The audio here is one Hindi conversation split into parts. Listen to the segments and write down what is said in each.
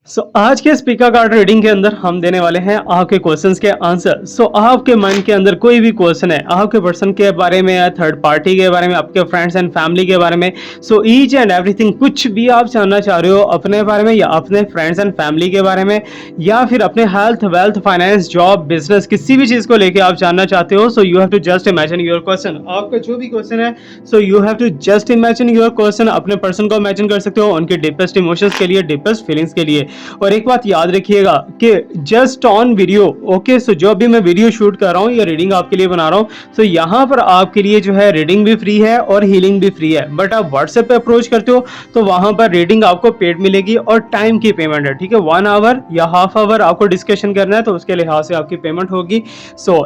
आज के स्पीकर कार्ड रीडिंग के अंदर हम देने वाले हैं आपके क्वेश्चंस के आंसर। आपके मन के अंदर कोई भी क्वेश्चन है आपके पर्सन के बारे में या थर्ड पार्टी के बारे में, आपके फ्रेंड्स एंड फैमिली के बारे में, ईच एंड एवरीथिंग, कुछ भी आप जानना चाह रहे हो अपने बारे में या अपने फ्रेंड्स एंड फैमिली के बारे में, या फिर अपने health, wealth, finance, job, business, किसी भी चीज को लेके आप जानना चाहते हो, so you have to just imagine your question. आपका जो भी क्वेश्चन है, so you have to just imagine your question. अपने पर्सन को इमेजिन कर सकते हो उनके डीपेस्ट इमोशंस के लिए, डीपेस्ट फीलिंग्स के लिए। और एक बात याद रखिएगा कि जस्ट ऑन वीडियो, ओके, जो भी मैं वीडियो शूट कर रहा हूँ या रीडिंग आपके लिए बना रहा हूँ, यहाँ पर आपके लिए जो है रीडिंग भी फ्री है और हीलिंग भी फ्री है। बट आप व्हाट्सएप पे अप्रोच करते हो तो वहां पर रीडिंग आपको पेड मिलेगी और टाइम की पेमेंट है, ठीक है। 1 आवर या हाफ आवर आपको डिस्कशन करना है तो उसके लिहाज से आपकी पेमेंट होगी।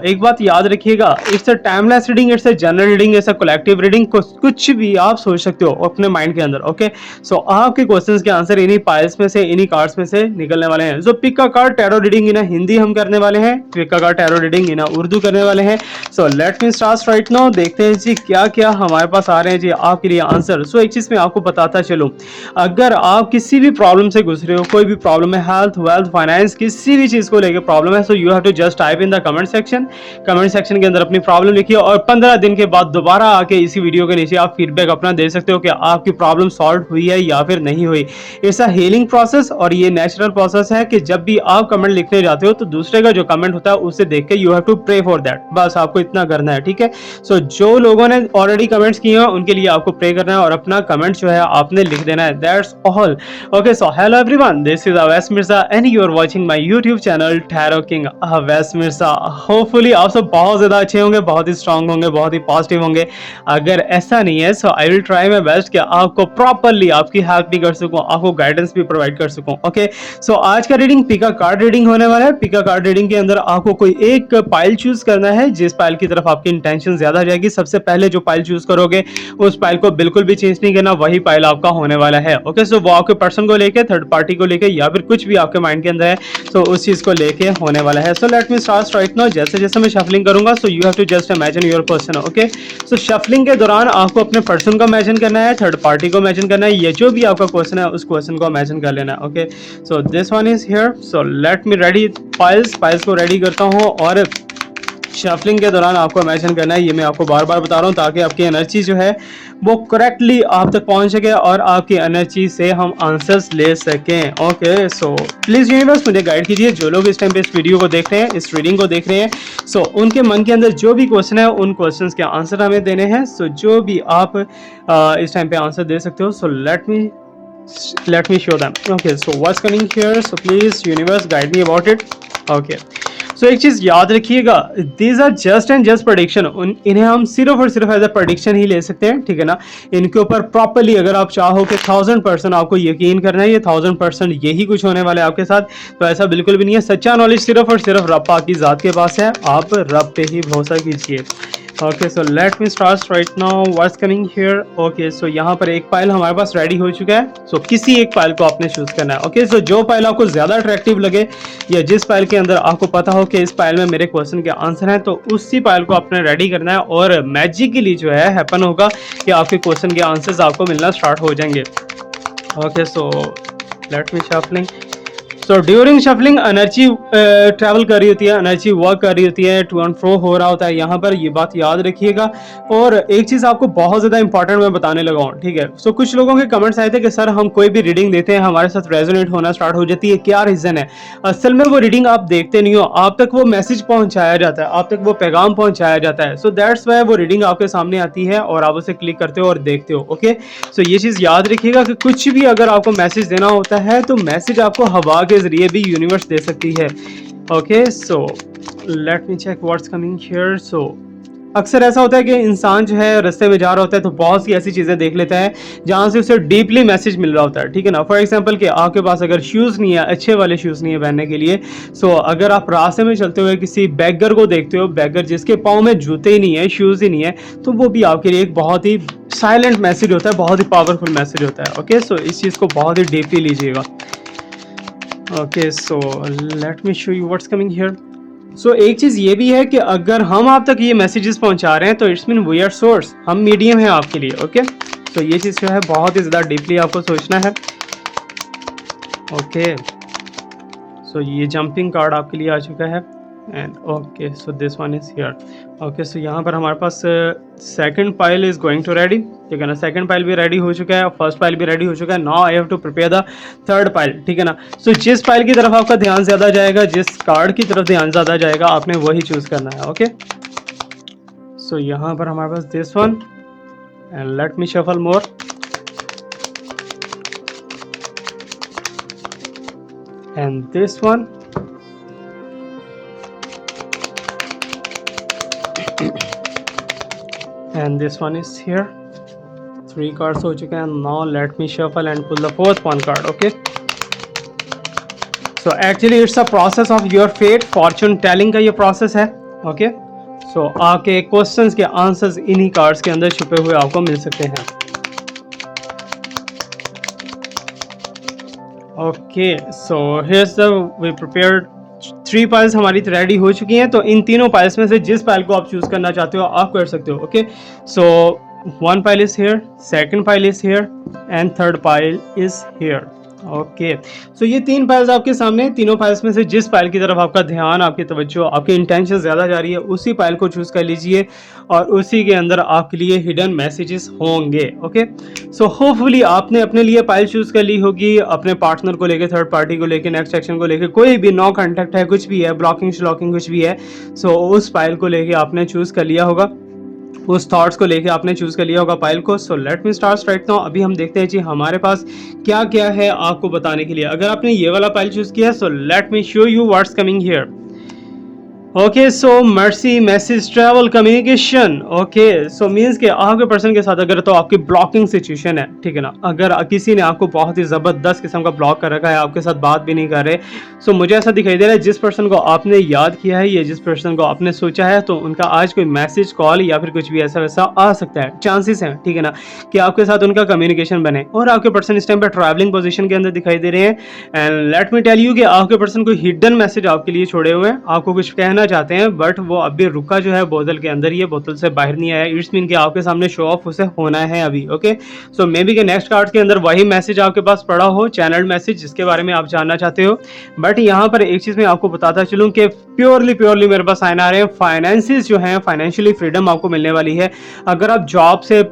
एक बात याद रखिएगा, it's a timeless reading, it's a general reading, it's a collective reading. कुछ भी आप सोच सकते हो अपने माइंड के अंदर, ओके। आपके क्वेश्चंस के आंसर इन्हीं पाइल्स में से, इन्हीं कार्ड्स में से निकलने वाले हैं। पिक का card tarot reading in Hindi हम करने वाले हैं, पिक का card tarot reading in Urdu करने वाले हैं। Late me start right now. देखते हैं जी क्या क्या हमारे पास आ रहे हैं जी आपके लिए आंसर। एक चीज मैं आपको बताता चलूं, अगर आप किसी भी प्रॉब्लम से गुजरे हो, कोई भी प्रॉब्लम है, हेल्थ, वेल्थ, फाइनेंस, किसी भी चीज को लेकर प्रॉब्लम है, you have to just type in the comment section. Comment section के अंदर अपनी प्रॉब्लम लिखिए और 15 दिन के बाद दोबारा आके इसी वीडियो के नीचे आप फीडबैक अपना दे सकते हो कि आपकी प्रॉब्लम सॉल्व हुई है या फिर नहीं हुई। इट्स अ हीलिंग प्रोसेस और ये नेचुरल प्रोसेस है कि जब भी आप कमेंट लिखने जाते हो तो दूसरे का जो कमेंट होता है उसे देख के you have to pray for that. बस आपको इतना करना है, ठीक है। जो लोगों ने ऑलरेडी कमेंट्स किए हैं उनके लिए आपको प्रे करना है और अपना कमेंट जो है आपने लिख देना है। That's all. Okay, hello everyone, this is Awais Mirza and you are watching my YouTube channel tarot king Awais Mirza. Hopefully आप सब बहुत ज्यादा अच्छे होंगे, बहुत ही स्ट्रांग होंगे, बहुत ही पॉजिटिव होंगे। अगर ऐसा नहीं है so I will try my best कि आपको प्रॉपर्ली आपकी हेल्प भी कर सकूं, आपको गाइडेंस भी प्रोवाइड कर सकूं। ओके, आज का रीडिंग पिका कार्ड रीडिंग होने वाला है। पिका कार्ड रीडिंग के अंदर आपको कोई एक पाइल चूज करना है, जिस पाइल की तरफ आपकी इंटेंशन ज्यादा जाएगी। सबसे पहले जो पाइल चूज करोगे उस पाइल को बिल्कुल भी चेंज नहीं करना, वही पाइल आपका होने वाला है। ओके, वो आपके पर्सन को लेके, थर्ड पार्टी को लेके, या फिर कुछ भी आपके माइंड के अंदर है उस चीज को लेके होने वाला है। Let me start right now. जैसे जैसे मैं शफलिंग करूंगा you have to just imagine your person. Okay, shuffling के दौरान आपको अपने पर्सन को इमेजिन करना है, थर्ड पार्टी को इमेजिन करना है, ये जो भी आपका क्वेश्चन है उस क्वेश्चन को इमेजिन कर लेना है। Okay, this one is here. Let me ready piles को रेडी करता हूँ और शफलिंग के दौरान आपको इमेजिन करना है, ये मैं आपको बार बार बता रहा हूँ ताकि आपकी एनर्जी जो है वो करेक्टली आप तक पहुंच सके और आपकी एनर्जी से हम आंसर्स ले सकें। ओके, प्लीज यूनिवर्स मुझे गाइड कीजिए। जो लोग इस टाइम पे इस वीडियो को देख रहे हैं, इस रीडिंग को देख रहे हैं, उनके मन के अंदर जो भी क्वेश्चन है उन क्वेश्चन के आंसर हमें देने हैं। जो भी आप इस टाइम पे आंसर दे सकते हो, let me show them. Okay, what's coming here? Please universe guide me about it. Okay, एक चीज याद रखिएगा, these are just and just prediction। इन्हें हम सिर्फ और सिर्फ एज अ prediction ही ले सकते हैं, ठीक है ना। इनके ऊपर प्रॉपरली अगर आप चाहो कि 1000% आपको यकीन करना है, ये 1000% यही कुछ होने वाला है आपके साथ, तो ऐसा बिल्कुल भी नहीं है। सच्चा नॉलेज सिर्फ और सिर्फ रब पाक की जात के पास है, आप रब पे ही भरोसा कीजिए। Okay, let me start right now. What's coming here? Okay, यहाँ पर एक पाइल हमारे पास रेडी हो चुका है। किसी एक पाइल को आपने चूज करना है। ओके, जो पाइल आपको ज्यादा अट्रैक्टिव लगे या जिस पाइल के अंदर आपको पता हो कि इस पाइल में मेरे क्वेश्चन के आंसर हैं, तो उसी पाइल को आपने रेडी करना है और मैजिकली जो है हैपन होगा कि आपके क्वेश्चन के आंसर्स आपको मिलना स्टार्ट हो जाएंगे। ओके, लेट मी shuffling. During shuffling energy travel कर रही होती है, एनर्जी वर्क कर रही होती है, टू एंड फ्रो हो रहा होता है यहाँ पर, ये बात याद रखिएगा। और एक चीज आपको बहुत ज्यादा इंपॉर्टेंट मैं बताने लगा हूँ, ठीक है। कुछ लोगों के कमेंट्स आए थे कि सर हम कोई भी रीडिंग देते हैं हमारे साथ रेजोनेट होना स्टार्ट हो जाती है, क्या रीजन है? असल में वो रीडिंग आप देखते नहीं हो, आप तक वो मैसेज पहुंचाया जाता है, आप तक वो पैगाम पहुंचाया जाता है। दैट्स वाई वो रीडिंग आपके सामने आती है और आप उसे क्लिक करते हो और देखते हो। ओके, ये चीज याद रखिएगा कि कुछ भी अगर आपको मैसेज देना होता है तो मैसेज आपको हवा के जरिए भी यूनिवर्स दे सकती है। Okay, let me check what's coming here. अक्सर ऐसा होता है कि इंसान जो है रास्ते में जा रहा होता है तो बहुत सी ऐसी चीजें देख लेता है जहां से उसे डीपली मैसेज मिल रहा होता है, ठीक है ना। फॉर एग्जांपल कि आपके पास अगर शूज नहीं है, अच्छे वाले शूज नहीं है पहनने के लिए, अगर आप रास्ते में चलते हुए किसी बैगर को देखते हो, बैगर जिसके पाँव में जूते ही नहीं है, शूज ही नहीं है, तो वो भी आपके लिए एक बहुत ही साइलेंट मैसेज होता है, बहुत ही पावरफुल मैसेज होता है। ओके, इस चीज को बहुत ही डीपली लीजिएगा। Okay, let me show you what's coming here. एक चीज ये भी है कि अगर हम आप तक ये मैसेजेस पहुंचा रहे हैं तो it's mean we are source, हम मीडियम है आपके लिए। ओके, ये चीज जो है बहुत ही ज्यादा डीपली आपको सोचना है। ओके, सो ये जंपिंग कार्ड आपके लिए आ चुका है and okay so this one is here. Okay so यहाँ पर हमारे पास second pile is going to ready, ठीक है ना। सेकंड पाइल भी रेडी हो चुका है, फर्स्ट पाइल भी रेडी हो चुका है। Now I have to prepare the third pile, ठीक है ना। सो जिस पाइल की तरफ आपका ध्यान ज़्यादा जाएगा, जिस कार्ड की तरफ ध्यान ज़्यादा जाएगा, आपने वही चूज़ करना है। ओके सो यहाँ पर हमारे पास this one and let me shuffle more and this one and this one is here। 3 cards हो चुके हैं। now let me shuffle and pull the fourth one card। okay so actually it's a process of your fate, fortune telling का ये process है। okay so आपके questions के answers इन्हीं cards के अंदर छुपे हुए आपको मिल सकते हैं। okay so here's the we prepared 3 piles हमारी रेडी हो चुकी हैं। तो इन तीनों पाइल्स में से जिस पाइल को आप चूज करना चाहते हो आप कर सकते हो। Okay so 1 pile is here, second pile is here and third pile is here. Okay so ये 3 पाइल्स आपके सामने। तीनों पाइल्स में से जिस पाइल की तरफ आपका ध्यान, आपकी तवज्जो, आपकी इंटेंशन ज़्यादा जा रही है, उसी पाइल को चूज़ कर लीजिए और उसी के अंदर आपके लिए हिडन मैसेजेस होंगे। ओके सो होपफुली आपने अपने लिए पाइल चूज़ कर ली होगी, अपने पार्टनर को लेके, थर्ड पार्टी को लेके, नेक्स्ट सेक्शन को लेके, कोई भी नो कॉन्टैक्ट है, कुछ भी है, ब्लॉकिंग श्लॉकिंग कुछ भी है, सो उस पाइल को लेके आपने चूज़ कर लिया होगा, उस थॉट्स को लेके आपने चूज कर लिया होगा पाइल को। So let me start right now. अभी हम देखते हैं जी हमारे पास क्या क्या है आपको बताने के लिए। अगर आपने ये वाला पाइल चूज किया so let me show you what's coming here. Okay so mercy, message, travel, communication. Okay so means के आपके पर्सन के साथ अगर तो आपकी ब्लॉकिंग सिचुएशन है, ठीक है ना, अगर किसी ने आपको बहुत ही ज़बरदस्त किस्म का ब्लॉक कर रखा है, आपके साथ बात भी नहीं कर रहे, सो मुझे ऐसा दिखाई दे रहा है जिस पर्सन को आपने याद किया है या जिस पर्सन को आपने सोचा है, तो उनका आज कोई मैसेज, कॉल या फिर कुछ भी ऐसा वैसा आ सकता है, चांसेस हैं, ठीक है ना, कि आपके साथ उनका कम्युनिकेशन बने। और आपके पर्सन इस टाइम पर ट्रैवलिंग पोजीशन के अंदर दिखाई दे रहे हैं and let me tell you कि आपके पर्सन कोई हिडन मैसेज आपके लिए छोड़े हुए हैं, आपको कुछ कहना चाहते हैं, बट वो अभी रुका जो है बोतल के अंदर, ये बोतल से बाहर नहीं आया। इट्स मीन कि आपके सामने शो ऑफ उसे होना है अभी। ओके सो मे बी के नेक्स्ट कार्ड के अंदर वही मैसेज आपके पास पड़ा हो, चैनल मैसेज जिसके बारे में आप जानना चाहते हो। बट यहाँ पर एक चीज मैं आपको बताता चलूँ कि प्योरली मेरे पास साइन आ रहे हैं, फाइनेंसिस जो है, फाइनेंशियली फ्रीडम आपको मिलने वाली है। अगर आप जॉब से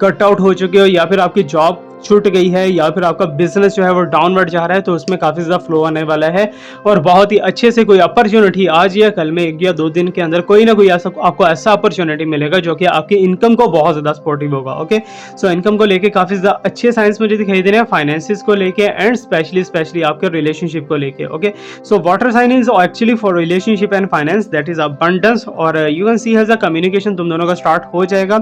कट आउट हो चुके हो या फिर आपकी जॉब छूट गई है या फिर आपका बिजनेस जो है वो डाउनवर्ड जा रहा है, तो उसमें काफ़ी ज़्यादा फ्लो आने वाला है और बहुत ही अच्छे से कोई अपॉर्चुनिटी आज या कल में 1 या 2 दिन के अंदर कोई ना कोई ऐसा आपको ऐसा अपॉर्चुनिटी मिलेगा जो कि आपकी इनकम को बहुत ज़्यादा सपोर्टिव होगा। ओके सो इनकम को लेके काफ़ी ज़्यादा अच्छे साइंस मुझे दिखाई दे रहे हैं, फाइनेंसिस को लेके एंड स्पेशली आपके रिलेशनशिप को लेके। Okay so water sign is actually for relationship and finance, that is abundance और you can see has a communication तुम दोनों का स्टार्ट हो जाएगा।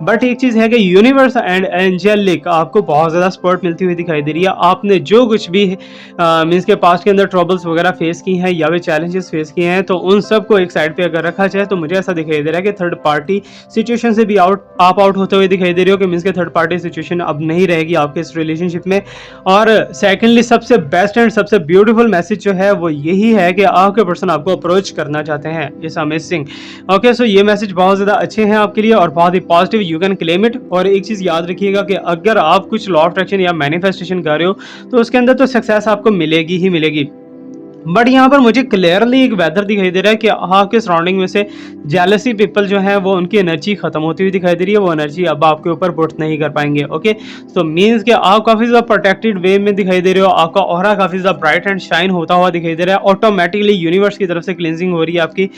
बट एक चीज़ है कि यूनिवर्स एंड एंजेलिक आपको बहुत ज़्यादा सपोर्ट मिलती हुई दिखाई दे रही है। आपने जो कुछ भी मीन्स के पास्ट के अंदर ट्रबल्स वगैरह फेस की हैं या फिर चैलेंजेस फेस किए हैं, तो उन सब को एक साइड पे अगर रखा जाए तो मुझे ऐसा दिखाई दे रहा है कि थर्ड पार्टी सिचुएशन से भी आप आउट होते हुए दिखाई दे रहे हो कि मीन्स के थर्ड पार्टी सिचुएशन अब नहीं रहेगी आपके इस रिलेशनशिप में। और सेकेंडली सबसे बेस्ट एंड सबसे ब्यूटीफुल मैसेज जो है वो यही है कि आपके पर्सन आपको अप्रोच करना चाहते हैं। It's amazing. ओके सो ये मैसेज बहुत ज़्यादा अच्छे हैं आपके लिए और बहुत ही positive, you can claim it. और एक चीज़ याद रखिएगा कि अगर आप कुछ लॉ ऑफ अट्रैक्शन या मैनिफेस्टेशन कर रहे हो तो उसके अंदर तो सक्सेस आपको मिलेगी ही मिलेगी। बट यहाँ पर मुझे क्लियरली एक वेदर दिखाई दे रहा है कि आपके सराउंडिंग में से जेलसी पीपल जो है वो उनकी एनर्जी खत्म होती हुई दिखाई दे रही है, वो एनर्जी अब आपके ऊपर पुट नहीं कर पाएंगे। ओके सो मीन्स कि आप काफ़ी ज़्यादा प्रोटेक्टेड वे में दिखाई दे रहे हो, आपका ऑरा काफ़ी ज़्यादा ब्राइट एंड शाइन होता हुआ दिखाई दे रहा है, ऑटोमेटिकली यूनिवर्स की तरफ से क्लिनजिंग हो रही है आपकी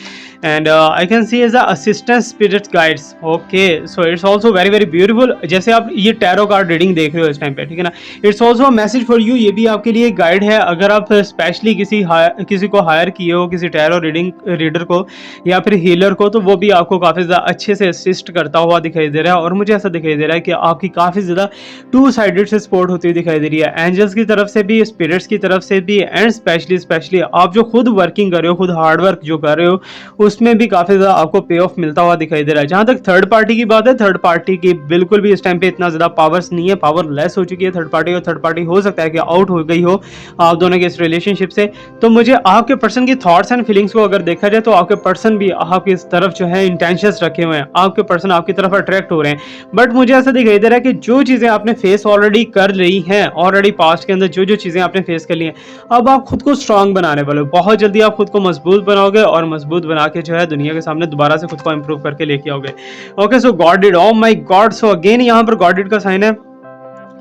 and I can see as a assistant spirit guides. Okay so it's also very beautiful. जैसे आप ये टैरो कार्ड रीडिंग देख रहे हो इस टाइम पे, ठीक है ना, it's also a message for you, ये भी आपके लिए गाइड है। अगर आप स्पेशली किसी को हायर किए हो, किसी टैरो रीडर को या फिर हीलर को, तो वो भी आपको काफ़ी ज़्यादा अच्छे से असिस्ट करता हुआ दिखाई दे रहा है। और मुझे ऐसा दिखाई दे रहा है कि आपकी काफ़ी ज़्यादा 2 साइडेड से सपोर्ट होती हुई दिखाई दे रही है, एंजल्स की तरफ से भी, स्पिरिट्स की तरफ से भी एंड स्पेशली आप जो खुद वर्किंग कर रहे हो, खुद हार्ड वर्क जो कर रहे हो, उसमें भी काफ़ी ज़्यादा आपको पे ऑफ मिलता हुआ दिखाई दे रहा है। जहाँ तक थर्ड पार्टी की बात है, थर्ड पार्टी की बिल्कुल भी इस टाइम पे इतना ज़्यादा पावर्स नहीं है, पावर लेस हो चुकी है थर्ड पार्टी, और थर्ड पार्टी हो सकता है कि आउट हो गई हो आप दोनों के इस रिलेशनशिप से। तो मुझे आपके पर्सन की थॉट्स एंड फीलिंग्स को अगर देखा जाए तो आपके पर्सन भी आपकी इस तरफ जो है इंटेंशंस रखे हुए हैं, आपके पर्सन आपकी तरफ अट्रैक्ट हो रहे हैं। बट मुझे ऐसा दिखाई दे रहा है कि जो चीज़ें आपने फेस ऑलरेडी कर ली हैं, ऑलरेडी पास्ट के अंदर जो जो चीज़ें आपने फेस कर ली हैं, अब आप खुद को स्ट्रांग बनाने वाले हो। बहुत जल्दी आप खुद को मजबूत बनाओगे और मजबूत बना के जो है दुनिया के सामने दोबारा से खुद को इंप्रूव करके लेके आओगे। Okay, so God did, O my god, so again यहाँ पर गॉड डिड का साइन है।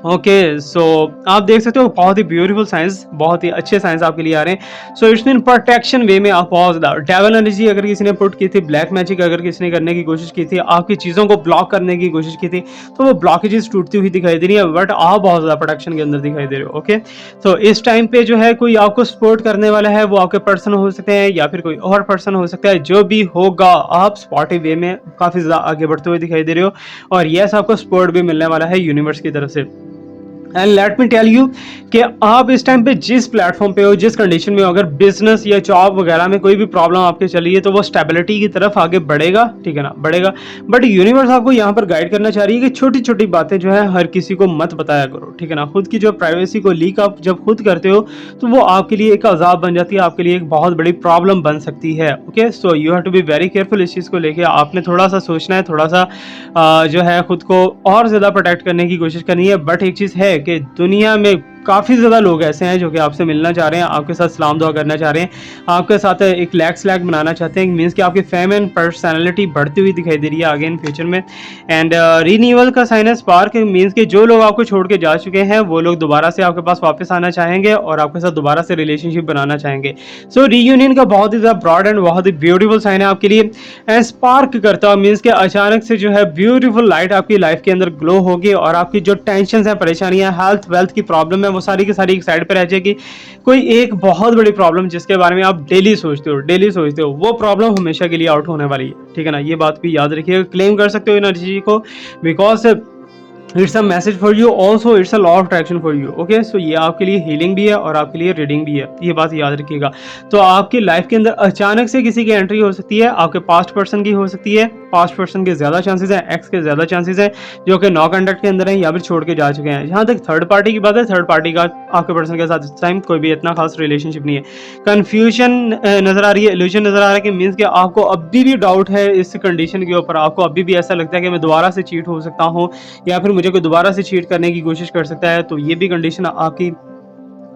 ओके, सो आप देख सकते हो बहुत ही ब्यूटीफुल साइंस, बहुत ही अच्छे साइंस आपके लिए आ रहे हैं। सो इट्स मीन प्रोटेक्शन वे में आप बहुत ज़्यादा डेविल एनर्जी अगर किसी ने पुट की थी, ब्लैक मैजिक अगर किसी ने करने की कोशिश की थी, आपकी चीज़ों को ब्लॉक करने की कोशिश की थी, तो वो ब्लॉकेजेस टूटती हुई दिखाई दे रही है, बट आप बहुत ज़्यादा प्रोटेक्शन के अंदर दिखाई दे रहे हो। ओके, तो इस टाइम पे जो है कोई आपको सपोर्ट करने वाला है, वो आपके पर्सन हो सकते हैं या फिर कोई और पर्सन हो सकता है। जो भी होगा आप स्पॉटिव वे में काफ़ी ज़्यादा आगे बढ़ते हुए दिखाई दे रहे हो, और यस आपको सपोर्ट भी मिलने वाला है यूनिवर्स की तरफ से। And let me tell you कि आप इस टाइम पे जिस प्लेटफॉर्म पे हो, जिस कंडीशन में हो, अगर बिजनेस या जॉब वगैरह में कोई भी प्रॉब्लम आपके चली है तो वो स्टेबिलिटी की तरफ आगे बढ़ेगा, ठीक है ना, बढ़ेगा। बट यूनिवर्स आपको यहाँ पर गाइड करना चाह रही है कि छोटी छोटी बातें जो है हर किसी को मत बताया करो, ठीक है ना। खुद की जो प्राइवेसी को लीक आप जब खुद करते हो तो वो आपके लिए एक अजाब बन जाती है, आपके लिए एक बहुत बड़ी प्रॉब्लम बन सकती है। Okay, so you have to be very careful. इस चीज़ को लेके आपने थोड़ा सा सोचना है, थोड़ा सा जो है खुद को और ज़्यादा प्रोटेक्ट करने की कोशिश करनी है। बट एक चीज़ है कि दुनिया में काफ़ी ज़्यादा लोग ऐसे हैं जो कि आपसे मिलना चाह रहे हैं, आपके साथ सलाम दुआ करना चाह रहे हैं, आपके साथ एक लैक स्लैक बनाना चाहते हैं। मीन्स कि आपकी फेम एंड पर्सनैलिटी बढ़ती हुई दिखाई दे रही है आगे इन फ्यूचर में। एंड रीन्यूअल का साइन है स्पार्क, मीन्स कि जो लोग आपको छोड़ के जा चुके हैं वो लोग दोबारा से आपके पास वापस आना चाहेंगे और आपके साथ दोबारा से रिलेशनशिप बनाना चाहेंगे। सो रीयूनियन का बहुत ही ज़्यादा ब्रॉड एंड बहुत ही ब्यूटीफुल साइन है आपके लिए। एंड स्पार्क करता हुआ मीन्स कि अचानक से जो है ब्यूटीफुल लाइट आपकी लाइफ के अंदर ग्लो होगी और आपकी जो टेंशन है, परेशानियां, हेल्थ वेल्थ की प्रॉब्लम है, वो सारी की सारी एक साइड पे रह जाएगी। कोई एक बहुत बड़ी प्रॉब्लम जिसके बारे में आप डेली सोचते हो, वो प्रॉब्लम हमेशा के लिए आउट होने वाली है, ठीक है ना। ये बात भी याद रखिएगा, क्लेम कर सकते हो एनर्जी को, because it's a message for you, also it's a law of attraction for you. Okay, so ये आपके लिए हीलिंग भी है और आपके लिए रीडिंग भी है, ये बात याद रखिएगा। तो आपकी लाइफ के अंदर अचानक से किसी की एंट्री हो सकती है, आपके पास्ट पर्सन की हो सकती है। पास्ट पर्सन के ज़्यादा चांसेस हैं, एक्स के ज़्यादा चांसेस हैं जो कि नो कॉन्टैक्ट के अंदर हैं या फिर छोड़ के जा चुके हैं। जहाँ तक थर्ड पार्टी की बात है, थर्ड पार्टी का आपके पर्सन के साथ इस टाइम कोई भी इतना खास रिलेशनशिप नहीं है। कन्फ्यूजन नजर आ रही है, इल्यूजन नजर आ रहा है कि मीन्स कि आपको अभी भी डाउट है इस कंडीशन के ऊपर, आपको अभी भी ऐसा लगता है कि मैं दोबारा से चीट हो सकता हूँ या फिर मुझे कोई दोबारा से चीट करने की कोशिश कर सकता है। तो ये भी कंडीशन आपकी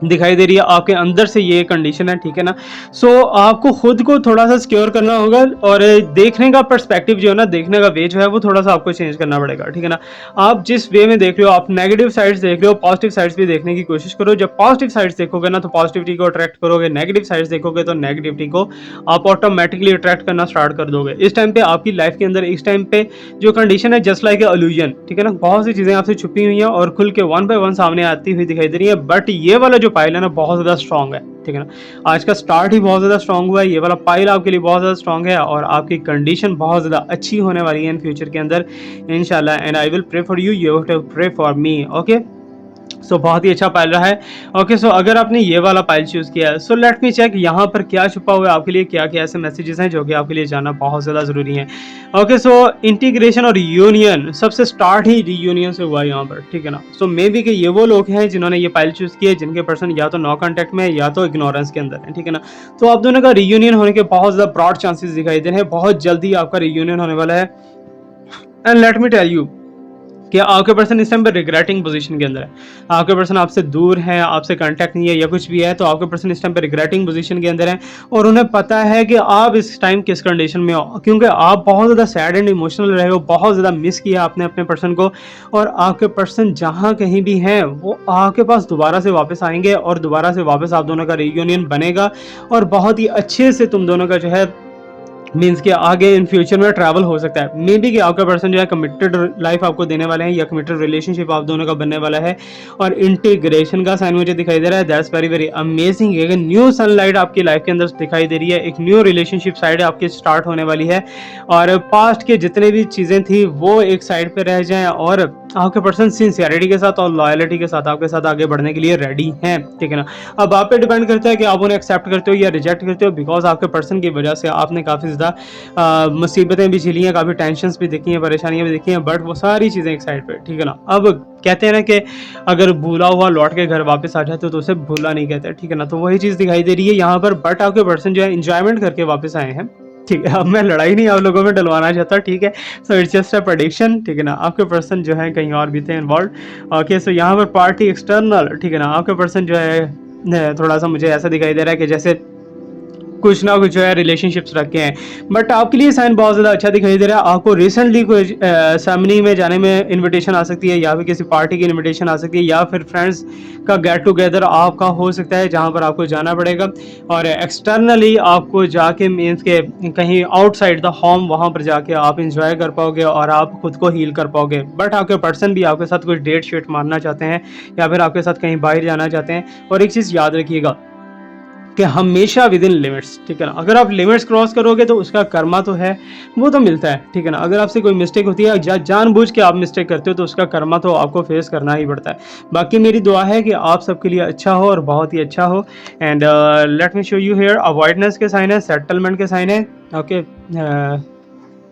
दिखाई दे रही है, आपके अंदर से ये कंडीशन है, ठीक है ना। सो आपको खुद को थोड़ा सा सिक्योर करना होगा और देखने का पर्सपेक्टिव जो है ना, देखने का वे जो है वो थोड़ा सा आपको चेंज करना पड़ेगा, ठीक है ना। आप जिस वे में देख रहे हो, आप नेगेटिव साइड्स देख रहे हो, पॉजिटिव साइड्स भी देखने की कोशिश करो। जब पॉजिटिव साइड्स देखोगे ना तो पॉजिटिविटी को अट्रैक्ट करोगे, नेगेटिव साइड्स देखोगे तो नेगेटिविटी को आप ऑटोमेटिकली अट्रैक्ट करना स्टार्ट कर दोगे। इस टाइम पे आपकी लाइफ के अंदर इस टाइम पे जो कंडीशन है जस्ट लाइक इल्यूजन, ठीक है ना, बहुत सी चीजें आपसे छुपी हुई हैं और खुल के वन बाय वन सामने आती हुई दिखाई दे रही है। बट ये वाला जो पाइल है ना बहुत ज़्यादा स्ट्रॉन्ग है, ठीक है ना। आज का स्टार्ट ही बहुत ज़्यादा स्ट्रॉन्ग हुआ है, ये वाला पाइल आपके लिए बहुत ज़्यादा स्ट्रॉन्ग है और आपकी कंडीशन बहुत ज़्यादा अच्छी होने वाली है इन फ्यूचर के अंदर इंशाल्लाह। And I will pray for you, you have to pray for me. Okay, so बहुत ही अच्छा पाइल रहा है। ओके, सो अगर आपने ये वाला पाइल चूज़ किया है, सो लेट मी चेक यहाँ पर क्या छुपा हुआ है आपके लिए, क्या क्या ऐसे मैसेजेस हैं जो कि आपके लिए जानना बहुत ज़्यादा ज़रूरी है। ओके, सो इंटीग्रेशन और यूनियन, सबसे स्टार्ट ही रीयूनियन से हुआ है यहाँ पर, ठीक है ना। सो मे बी कि ये वो लोग हैं जिन्होंने ये पाइल चूज़ किया है जिनके पर्सन या तो नो कॉन्टैक्ट में या तो इग्नोरेंस के अंदर है, ठीक है ना। तो आप दोनों का रीयूनियन होने के बहुत ज़्यादा ब्रॉड चांसेस दिखाई दे रहे हैं, बहुत जल्दी आपका रीयूनियन होने वाला है। And let me tell you कि आपके पर्सन इस टाइम पे रिग्रेटिंग पोजीशन के अंदर है, आपके पर्सन आपसे दूर है, आपसे कांटेक्ट नहीं है या कुछ भी है, तो आपके पर्सन इस टाइम पे रिग्रेटिंग पोजीशन के अंदर है और उन्हें पता है कि आप इस टाइम किस कंडीशन में हो, क्योंकि आप बहुत ज़्यादा सैड एंड इमोशनल रहे हो, बहुत ज़्यादा मिस किया आपने अपने पर्सन को। और आपके पर्सन जहाँ कहीं भी हैं वो आपके पास दोबारा से वापस आएंगे और दोबारा से वापस आप दोनों का रीयूनियन बनेगा और बहुत ही अच्छे से तुम दोनों का जो है मीन्स कि आगे इन फ्यूचर में ट्रैवल हो सकता है। मे बी कि आपका पर्सन जो है कमिटेड लाइफ आपको देने वाले हैं या कमिटेड रिलेशनशिप आप दोनों का बनने वाला है। और इंटीग्रेशन का साइन मुझे दिखाई दे रहा है, दैट्स वेरी वेरी अमेजिंग। एक न्यू सनलाइट आपकी लाइफ के अंदर दिखाई दे रही है, एक न्यू रिलेशनशिप साइड आपकी स्टार्ट होने वाली है और पास्ट के जितने भी चीज़ें थी वो एक साइड पर रह जाएँ और आपके पर्सन सिंसियरिटी के साथ और लॉयलिटी के साथ आपके साथ आगे बढ़ने के लिए रेडी हैं, ठीक है ना। अब आप पे डिपेंड करता है कि आप उन्हें एक्सेप्ट करते हो या रिजेक्ट करते हो, बिकॉज आपके पर्सन की वजह से आपने काफ़ी ज़्यादा मुसीबतें भी झेली हैं, काफ़ी टेंशन्स भी देखी हैं, परेशानियाँ भी देखी हैं, बट वो सारी चीज़ें एक साइड पे, ठीक है ना। अब कहते हैं ना कि अगर भूला हुआ लौट के घर वापस आ जाए तो उसे भूला नहीं कहते, ठीक है ना। तो वही चीज़ दिखाई दे रही है यहाँ पर, बट आपके पर्सन जो है एंजॉयमेंट करके वापस आए हैं, ठीक है। अब मैं लड़ाई नहीं आप लोगों में डलवाना चाहता, ठीक है। So it's just a prediction, ठीक है ना। आपके पर्सन जो है कहीं और भी थे इन्वॉल्व। ओके, सो यहाँ पर पार्टी एक्सटर्नल, ठीक है ना। आपके पर्सन जो है थोड़ा सा मुझे ऐसा दिखाई दे रहा है कि जैसे कुछ ना कुछ जो है रिलेशनशिप्स रखे हैं, बट आपके लिए साइन बहुत ज़्यादा अच्छा दिखाई दे रहा है। आपको रिसेंटली कोई सेरेमनी में जाने में इनविटेशन आ सकती है, या फिर किसी पार्टी की इनविटेशन आ सकती है, या फिर फ्रेंड्स का गेट टुगेदर आपका हो सकता है जहां पर आपको जाना पड़ेगा। और एक्सटर्नली आपको जाके मीन्स के कहीं आउटसाइड द होम वहां पर जाके आप इंजॉय कर पाओगे और आप खुद को हील कर पाओगे। बट आपके पर्सन भी आपके साथ कुछ डेट शीट मारना चाहते हैं, या फिर आपके साथ कहीं बाहर जाना चाहते हैं। और एक चीज़ याद रखिएगा कि हमेशा विद इन लिमिट्स, ठीक है ना। अगर आप लिमिट्स क्रॉस करोगे तो उसका कर्मा तो है, वो तो मिलता है, ठीक है ना। अगर आपसे कोई मिस्टेक होती है, जानबूझ के आप मिस्टेक करते हो, तो उसका कर्मा तो आपको फेस करना ही पड़ता है। बाकी मेरी दुआ है कि आप सबके लिए अच्छा हो और बहुत ही अच्छा हो। And let me show you here, avoidance के साइन है, सेटलमेंट के साइन है। Okay,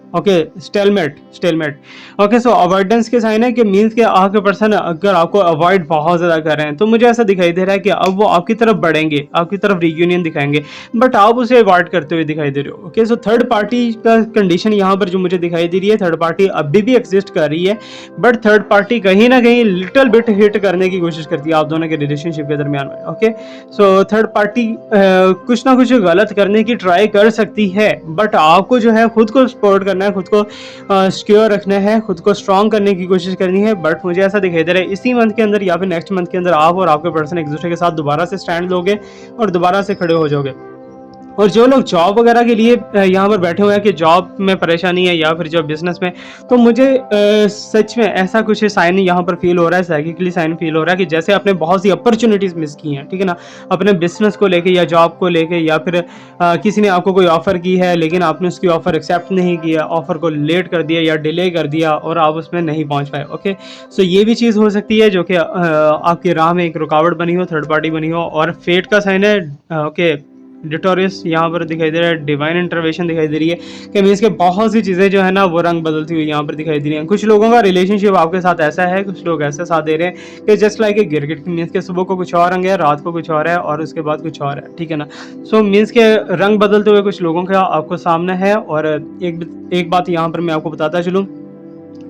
okay, stalemate, stalemate. Okay, so avoidance के साइन है कि मीन्स के आपके पर्सन अगर आपको अवॉइड बहुत ज़्यादा कर रहे हैं, तो मुझे ऐसा दिखाई दे रहा है कि अब वो आपकी तरफ बढ़ेंगे, आपकी तरफ रियूनियन दिखाएंगे, बट आप उसे अवॉइड करते हुए दिखाई दे रहे हो। ओके, सो थर्ड पार्टी का कंडीशन यहाँ पर जो मुझे दिखाई दे रही है, थर्ड पार्टी अभी भी एग्जिस्ट कर रही है, बट थर्ड पार्टी कहीं ना कहीं लिटिल बिट हिट करने की कोशिश करती है आप दोनों के रिलेशनशिप के दरमियान में। ओके, सो थर्ड पार्टी कुछ ना कुछ गलत करने की ट्राई कर सकती है, बट आपको जो है खुद को सपोर्ट करना है, खुद को सिक्योर रखना है, खुद को स्ट्रॉन्ग करने की कोशिश करनी है। बट मुझे ऐसा दिखाई दे रहा है इसी मंथ के अंदर या फिर नेक्स्ट मंथ के अंदर आप और आपके पर्सन एक दूसरे के साथ दोबारा से स्टैंड लोगे और दोबारा से खड़े हो जाओगे। और जो लोग जॉब वगैरह के लिए यहाँ पर बैठे हुए हैं कि जॉब में परेशानी है या फिर जो बिजनेस में, तो मुझे सच में ऐसा कुछ साइन यहाँ पर फील हो रहा है, साइकिकली साइन फील हो रहा है कि जैसे आपने बहुत सी अपॉर्चुनिटीज मिस की हैं, ठीक है ना। अपने बिजनेस को लेके या जॉब को लेके, या फिर किसी ने आपको कोई ऑफर की है लेकिन आपने उसकी ऑफर एक्सेप्ट नहीं किया, ऑफर को लेट कर दिया या डिले कर दिया और आप उसमें नहीं पहुंच पाए। ओके, सो ये भी चीज़ हो सकती है जो कि आपकी राह में एक रुकावट बनी हो, थर्ड पार्टी बनी हो। और फेट का साइन है, ओके, डिटोरियस यहाँ पर दिखाई दे रहा है, डिवाइन इंटरवेंशन दिखाई दे रही है कि मीन्स के बहुत सी चीज़ें जो है ना वो रंग बदलती हुई यहाँ पर दिखाई दे रही हैं। कुछ लोगों का रिलेशनशिप आपके साथ ऐसा है, कुछ लोग ऐसा साथ दे रहे हैं कि जस्ट लाइक ए गिरगिट, मीन्स के सुबह को कुछ और रंग है, रात को कुछ और है और उसके बाद कुछ और है, ठीक है ना। सो मीन्स के रंग बदलते हुए कुछ लोगों का आपको सामने है। और एक बात यहाँ पर मैं आपको बताता चलूँ,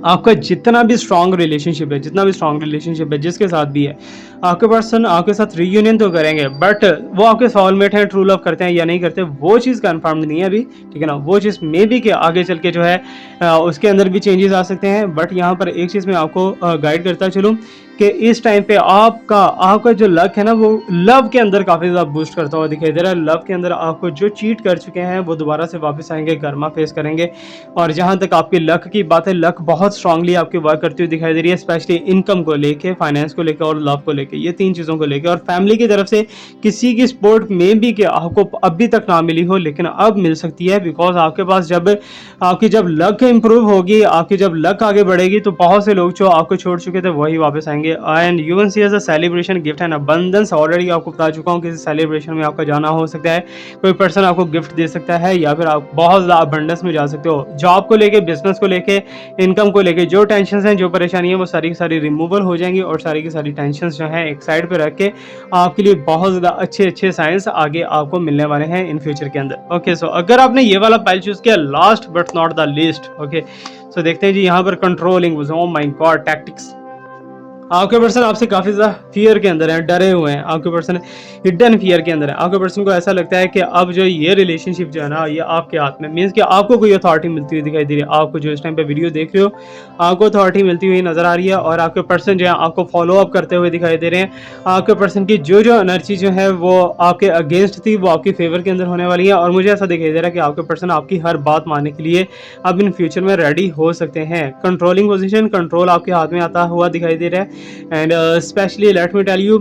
आपका जितना भी स्ट्रॉन्ग रिलेशनशिप है, जितना भी स्ट्रॉन्ग रिलेशनशिप है जिसके साथ भी है, आपके पर्सन आपके साथ रियूनियन तो करेंगे, बट वो आपके सोलमेट हैं, ट्रू लव करते हैं या नहीं करते, वो चीज़ कंफर्म नहीं है अभी, ठीक है ना। वो चीज़ मे बी कि आगे चल के जो है उसके अंदर भी चेंजेस आ सकते हैं। बट यहाँ पर एक चीज़ मैं आपको गाइड करता चलूँ कि इस टाइम पे आपका जो लक है ना वो लव के अंदर काफ़ी ज़्यादा बूस्ट करता हुआ दिखाई दे रहा है। लव के अंदर आपको जो चीट कर चुके हैं वो दोबारा से वापस आएंगे, कर्मा फेस करेंगे। और जहाँ तक आपकी लक की बात है, लक बहुत स्ट्रांगली आपकी वर्क करती हुई दिखाई दे रही है, स्पेशली इनकम को लेके, फाइनेंस को लेकर और लव को लेके, ये तीन चीज़ों को लेकर। और फैमिली की तरफ से किसी की सपोर्ट में भी कि आपको अभी तक ना मिली हो लेकिन अब मिल सकती है, बिकॉज आपके पास जब लक इंप्रूव होगी, आपकी जब लक आगे बढ़ेगी, तो बहुत से लोग जो आपको छोड़ चुके थे वही वापस आएंगे। And you can see as a celebration gift and abundance, already आपको बता चुका हूँ किसी सेलिब्रेशन में आपका जाना हो सकता है, कोई पर्सन आपको गिफ्ट दे सकता है, या फिर आप बहुत ज़्यादा अबंडेंस में जा सकते हो। जॉब को लेके, बिजनेस को लेके, इनकम को लेके जो टेंशन हैं, जो परेशानी है, वो सारी की सारी रिमूवल हो जाएंगी और सारी की सारी टेंशन जो है एक साइड पे रख के आपके लिए बहुत ज़्यादा अच्छे अच्छे साइंस आगे आपको मिलने वाले हैं इन फ्यूचर के अंदर। ओके, सो अगर आपने ये वाला पाइल चूज किया, last but not the least, okay, so देखते हैं जी यहाँ पर controlling, oh my god, tactics. आपके पर्सन आपसे काफ़ी ज़्यादा फियर के अंदर है, डरे हुए हैं। आपके पर्सन हिडन फियर के अंदर है। आपके पर्सन को ऐसा लगता है कि अब जो ये रिलेशनशिप जो है ना ये आपके हाथ में, मीन्स कि आपको कोई अथॉरिटी मिलती हुई दिखाई दे रही है। आपको जो इस टाइम पे वीडियो देख रहे हो, आपको अथॉरिटी मिलती हुई नजर आ रही है और आपके पर्सन जो है आपको फॉलो अप करते हुए दिखाई दे रहे हैं। आपके पर्सन की जो एनर्जी जो है वो आपके अगेंस्ट थी वो आपकी फेवर के अंदर होने वाली है। और मुझे ऐसा दिखाई दे रहा है कि आपके पर्सन आपकी हर बात मानने के लिए अब इन फ्यूचर में रेडी हो सकते हैं। कंट्रोलिंग पोजिशन, कंट्रोल आपके हाथ में आता हुआ दिखाई दे रहा है। And specially let me tell you,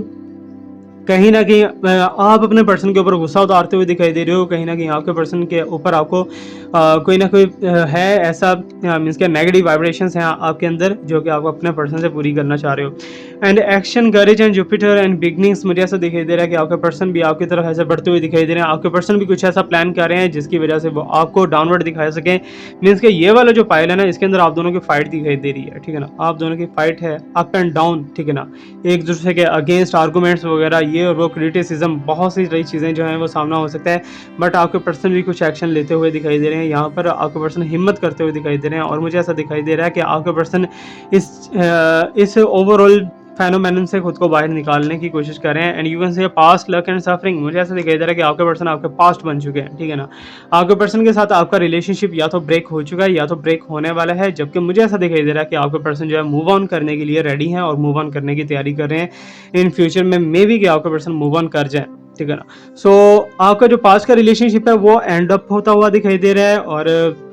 कहीं न कहीं आप अपने पर्सन के ऊपर गुस्सा उतारते हुए दिखाई दे रहे हो, कहीं न कहीं आपके पर्सन के ऊपर आपको कोई ना कोई है ऐसा मीन्स क्या नेगेटिव वाइब्रेशंस हैं आपके अंदर जो कि आप अपने पर्सन से पूरी करना चाह रहे हो। And action, courage and Jupiter and beginnings, मुझे ऐसा दिखाई दे रहा है कि आपके पर्सन भी आपकी तरफ ऐसे बढ़ते हुए दिखाई दे रहे हैं। आपके पर्सन भी कुछ ऐसा प्लान कर रहे हैं जिसकी वजह से वो आपको डाउनवर्ड दिखा सकें। मीन्स कि ये वाला जो पाइल है ना, इसके अंदर आप दोनों की फाइट दिखाई दे रही है, ठीक है ना। आप दोनों की फाइट है अप एंड डाउन, ठीक है ना। एक दूसरे के अगेंस्ट आर्गूमेंट्स वगैरह ये और वो, क्रिटिसिज्म, बहुत सी नई चीज़ें जो हैं वो सामना हो सकता है। बट आपके पर्सन भी कुछ एक्शन लेते हुए दिखाई दे रहे हैं। यहाँ पर आपके पर्सन हिम्मत करते हुए दिखाई दे रहे हैं और मुझे ऐसा दिखाई दे रहा है कि आपके पर्सन इस ओवरऑल फेनोमेनन से खुद को बाहर निकालने की कोशिश कर रहे हैं। And you can say past luck and suffering, मुझे ऐसा दिखाई दे रहा है कि आपके पर्सन आपके पास्ट बन चुके हैं, ठीक है ना। आपके पर्सन के साथ आपका रिलेशनशिप या तो ब्रेक हो चुका है या तो ब्रेक होने वाला है, जबकि मुझे ऐसा दिखाई दे रहा है कि आपके पर्सन जो है मूव ऑन करने के लिए रेडी हैं और मूव ऑन करने की तैयारी कर रहे हैं। इन फ्यूचर में मे बी कि आपके पर्सन मूव ऑन कर जाए, ठीक है ना। सो आपका जो पास्ट का रिलेशनशिप है वो एंड अप होता हुआ दिखाई दे रहा है और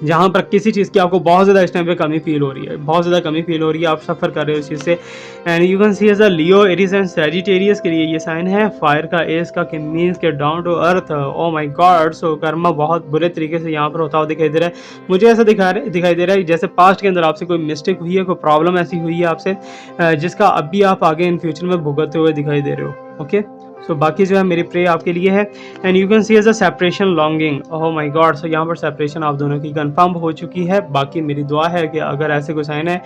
जहाँ पर किसी चीज़ की आपको बहुत ज़्यादा इस टाइम पे कमी फील हो रही है, बहुत ज़्यादा कमी फील हो रही है, आप सफ़र कर रहे हो इस चीज़ से। And you can see as a Leo, Aries and Sagittarius के लिए ये साइन है फायर का, एस का, कि मीन्स के down to earth. Oh my god, so karma बहुत बुरे तरीके से यहाँ पर होता हुआ दिखाई दे रहा है। मुझे ऐसा दिखाई दे रहा है जैसे पास्ट के अंदर आपसे कोई मिस्टेक हुई है, कोई प्रॉब्लम ऐसी हुई है आपसे जिसका अभी आप आगे इन फ्यूचर में भुगतते हुए दिखाई दे रहे हो। ओके, सो बाकी जो है मेरी प्रे आपके लिए है। And you can see as a separation longing, oh my god, so यहाँ पर सेपरेशन आप दोनों की कंफर्म हो चुकी है। बाकी मेरी दुआ है कि अगर ऐसे कोई साइन है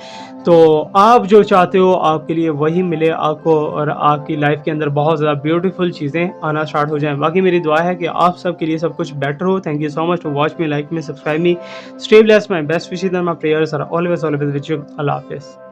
तो आप जो चाहते हो आपके लिए वही मिले आपको और आपकी लाइफ के अंदर बहुत ज़्यादा ब्यूटीफुल चीज़ें आना स्टार्ट हो जाएं। बाकी मेरी दुआ है कि आप सब के लिए सब कुछ बेटर हो। Thank you so much to watch me, like me, subscribe me, stay blessed, my best wishes and my prayers are always with you. अल्लाह हाफिज़।